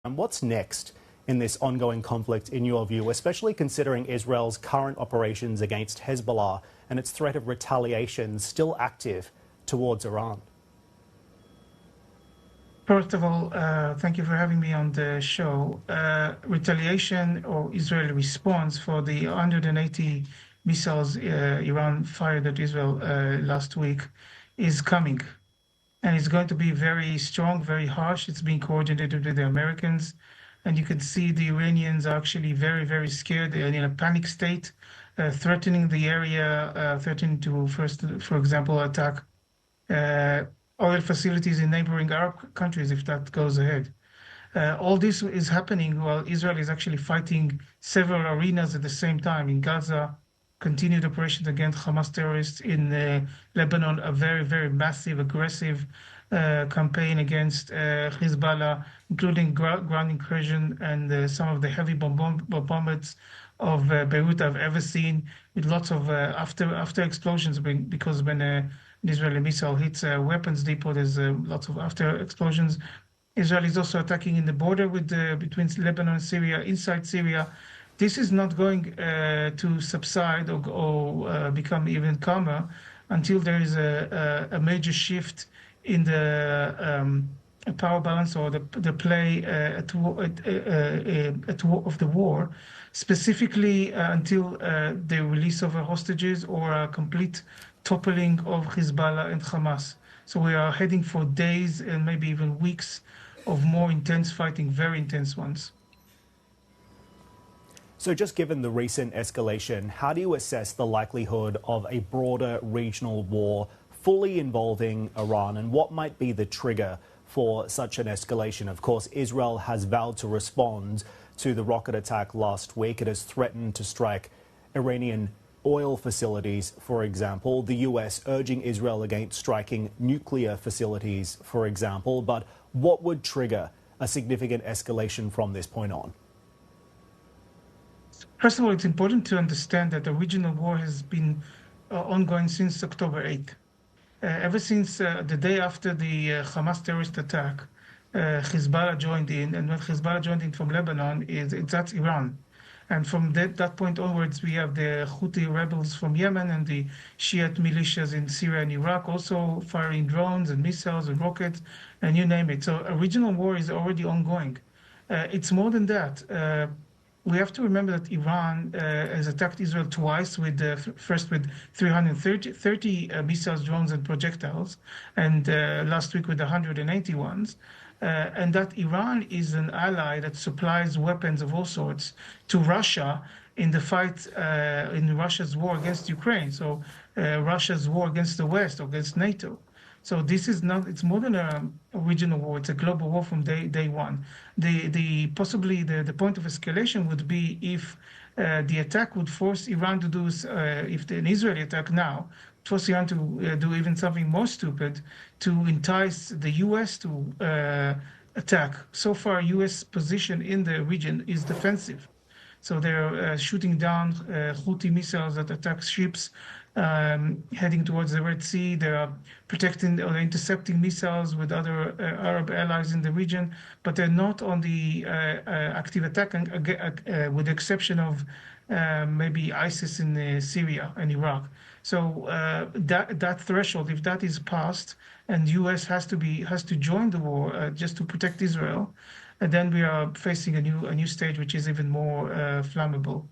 And what's next in this ongoing conflict, in your view, especially considering Israel's current operations against Hezbollah and its threat of retaliation still active towards Iran? First of all, thank you for having me on the show. Retaliation or Israeli response for the 180 missiles Iran fired at Israel last week is coming. And it's going to be very strong, very harsh. It's being coordinated with the Americans. And you can see the Iranians are actually very, very scared. They're in a panic state, threatening the area, threatening to, first, for example, attack oil facilities in neighboring Arab countries if that goes ahead. All this is happening while Israel is actually fighting several arenas at the same time. In Gaza, continued operations against Hamas terrorists. In Lebanon, a very, very massive, aggressive campaign against Hezbollah, including ground incursion and some of the heavy bombardments of Beirut I've ever seen, with lots of after explosions, because when an Israeli missile hits a weapons depot, there's lots of after explosions. Israel is also attacking in the border with between Lebanon and Syria, inside Syria. This is not going to subside or become even calmer until there is a major shift in the power balance or the play of the war, specifically until the release of hostages or a complete toppling of Hezbollah and Hamas. So we are heading for days and maybe even weeks of more intense fighting, very intense ones. So just given the recent escalation, how do you assess the likelihood of a broader regional war fully involving Iran, and what might be the trigger for such an escalation? Of course, Israel has vowed to respond to the rocket attack last week. It has threatened to strike Iranian oil facilities, for example. The US urging Israel against striking nuclear facilities, for example. But what would trigger a significant escalation from this point on? First of all, it's important to understand that the regional war has been ongoing since October 8th. Ever since the day after the Hamas terrorist attack, Hezbollah joined in, and when Hezbollah joined in from Lebanon, that's Iran. And from that point onwards, we have the Houthi rebels from Yemen and the Shiite militias in Syria and Iraq also firing drones and missiles and rockets, and you name it. So a regional war is already ongoing. It's more than that. We have to remember that Iran has attacked Israel twice, first with 330 missiles, drones, and projectiles, and last week with 180 ones. And that Iran is an ally that supplies weapons of all sorts to Russia in the fight, in Russia's war against Ukraine. So Russia's war against the West or against NATO. So this is not, it's more than a regional war, it's a global war from day one. Possibly the point of escalation would be if the attack would force Iran to do, if an Israeli attack now, force Iran to do even something more stupid, to entice the US to attack. So far, US position in the region is defensive. So they're shooting down Houthi missiles that attack ships heading towards the Red Sea. They are protecting or intercepting missiles with other Arab allies in the region, but they're not on the active attack, with the exception of maybe ISIS in Syria and Iraq. So that threshold, if that is passed, and U.S. has to join the war just to protect Israel, and then we are facing a new stage which is even more flammable.